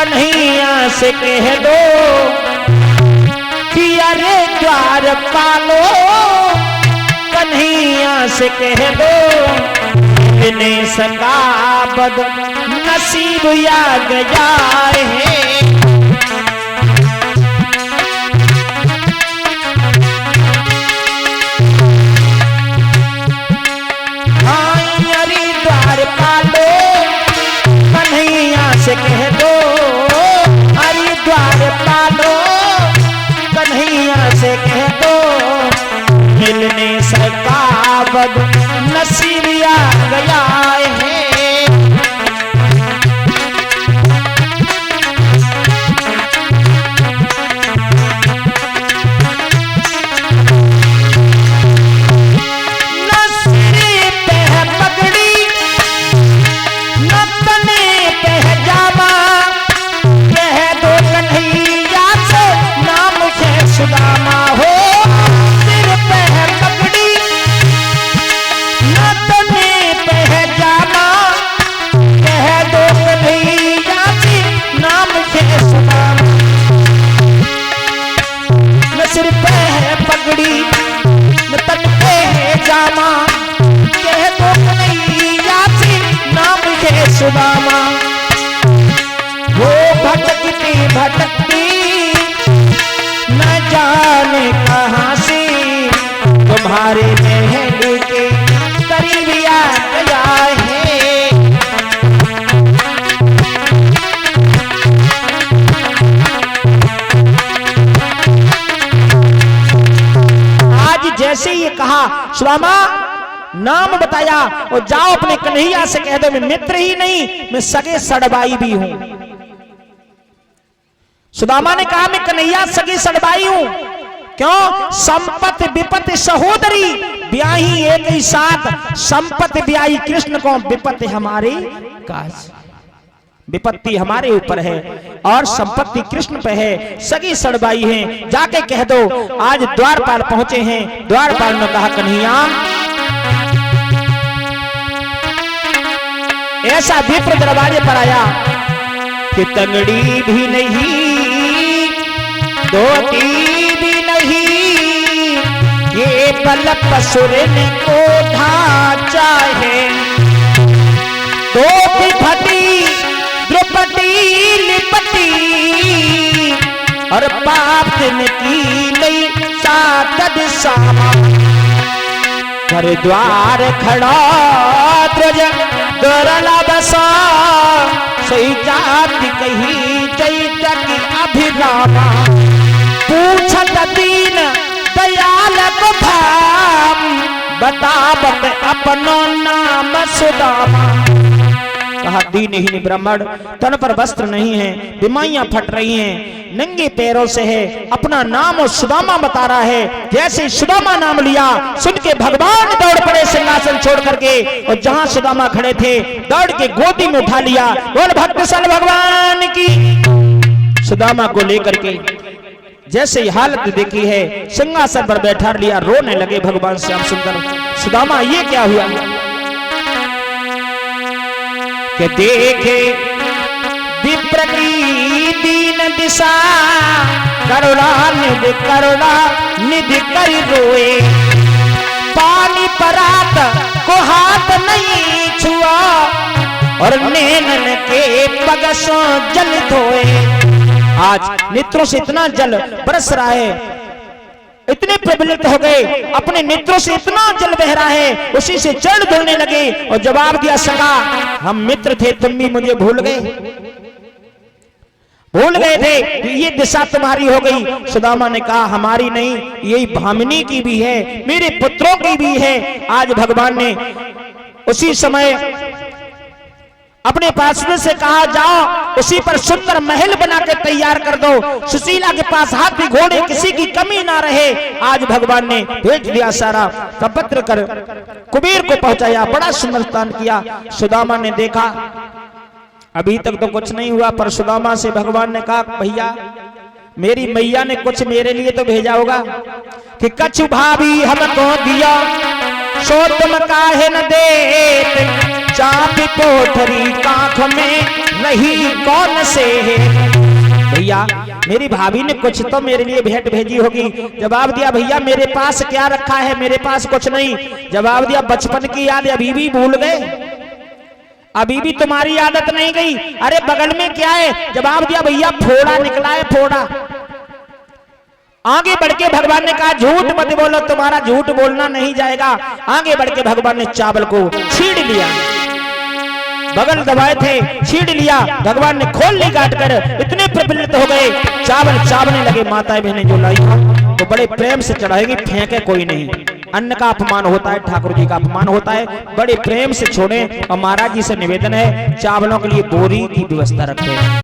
कन्हैया से कह दो कि अरे द्वार पालो, कन्हैया से कह दो मिलने सका बद नसीब या गया है। से कह दो हरिद्वार पालो, कन्हैया से कह दो मिलने सका बद नसीब आ गया है। सुदामा हो सिर पे है पगड़ी, नतने पे है जामा, कह दो कन्हैया जी नाम है सुदामा। न सिर पे है पगड़ी न तन पे है जामा, कह दो कन्हैया जी नाम है सुदामा। वो भटकती भटकती न जाने कहां से तुम्हारे महल के करीब आ गया है। आज जैसे ये कहा सुदामा नाम बताया और जाओ अपने कन्हैया से कह दो मैं मित्र ही नहीं मैं सगे सड़बाई भी हूं। सुदामा ने कहा मैं कन्हैया सगी सड़बाई हूं, क्यों? संपत्ति विपत्ति सहोदरी ब्याही एक ही साथ, संपत्ति ब्याही कृष्ण को, विपत्ति हमारे काज, विपत्ति हमारे ऊपर है और संपत्ति कृष्ण पे है, सगी सड़बाई हैं। जाके कह दो। आज द्वारपाल पहुंचे हैं, द्वारपाल ने कहा कन्हैया ऐसा विप्र दरवाजे पर आया कि तंगड़ी भी नहीं धोती भी नहीं, ये बल पसुरन को ढांचा है। धोती फटी द्रौपदी लिपटी और पाप ने की नहीं सातद सामा। घर द्वार खड़ा ध्वज दरला बसा, सही जाति कही चैत्य की अभिरामा। पूछत दीन दयाल को भाम, बतावत अपनो नाम सुदामा। कहा दीनहीन ब्राह्मण तन पर वस्त्र नहीं है, बीमारियां फट रही हैं, नंगे पैरों से है, अपना नाम और सुदामा बता रहा है। जैसे सुदामा नाम लिया सुन के भगवान दौड़ पड़े सिंहासन छोड़ करके और जहां सुदामा खड़े थे दौड़ के गोदी में उठा लिया। बोल भक्तसल भगवान की। सुदामा को लेकर के जैसे हालत देखी है सिंहासन पर बैठा लिया, रोने लगे भगवान श्याम सुंदर। सुदामा ये क्या हुआ कि देखे विप्र की दीन दिशा, करुणा निधि कर रोए। पानी परात को हाथ नहीं छुआ और नैनन के पगसों जल धोए। आज नेत्रों से इतना जल बरस रहा है, इतने प्रबलित हो गए, अपने नेत्रों से इतना जल बह रहा है, उसी से जल धोने लगे और जवाब दिया सका हम मित्र थे, तुम भी मुझे भूल गए थे कि ये दिशा तुम्हारी हो गई। सुदामा ने कहा हमारी नहीं, यही भामिनी की भी है, मेरे पुत्रों की भी है। आज भगवान ने उसी समय अपने पार्षद से कहा जाओ उसी पर सुंदर महल बना के तैयार कर दो, सुशीला के पास हाथी घोड़े किसी की कमी ना रहे। आज भगवान ने भेज दिया सारा का पत्र कर कुबेर को पहुंचाया, बड़ा सुंदर स्थान किया। सुदामा ने देखा अभी तक तो कुछ नहीं हुआ, पर सुदामा से भगवान ने कहा भैया मेरी मैया ने कुछ मेरे लिए तो भेजा होगा कि कछु भाभी हमको दिया सो तुम काहे न देत चापी पोठरी काख में रही कौन से है। भैया मेरी भाभी ने कुछ तो मेरे लिए भेंट भेजी होगी। जवाब दिया भैया मेरे पास क्या रखा है, मेरे पास कुछ नहीं। जवाब दिया बचपन की याद अभी भी भूल गए, अभी भी तुम्हारी आदत नहीं गई। अरे बगल में क्या है? जवाब दिया भैया फोड़ा निकला है, फोड़ा। आगे बढ़ के भगवान ने कहा झूठ मत बोलो, तुम्हारा झूठ बोलना नहीं जाएगा। आगे बढ़ के भगवान ने चावल को छीड़ लिया, बगल दबाए थे, छीड़ लिया। भगवान ने खोल ली काट कर, इतने प्रफुल्लित हो गए, चावल चावने लगे। माताएं बहनें जो लाई तो बड़े प्रेम से चढ़ाएगी, फेंके कोई नहीं। अन्न का अपमान होता है, ठाकुर जी का अपमान होता है, बड़े प्रेम से छोड़े। और महाराज जी से निवेदन है चावलों के लिए बोरी की व्यवस्था रखें।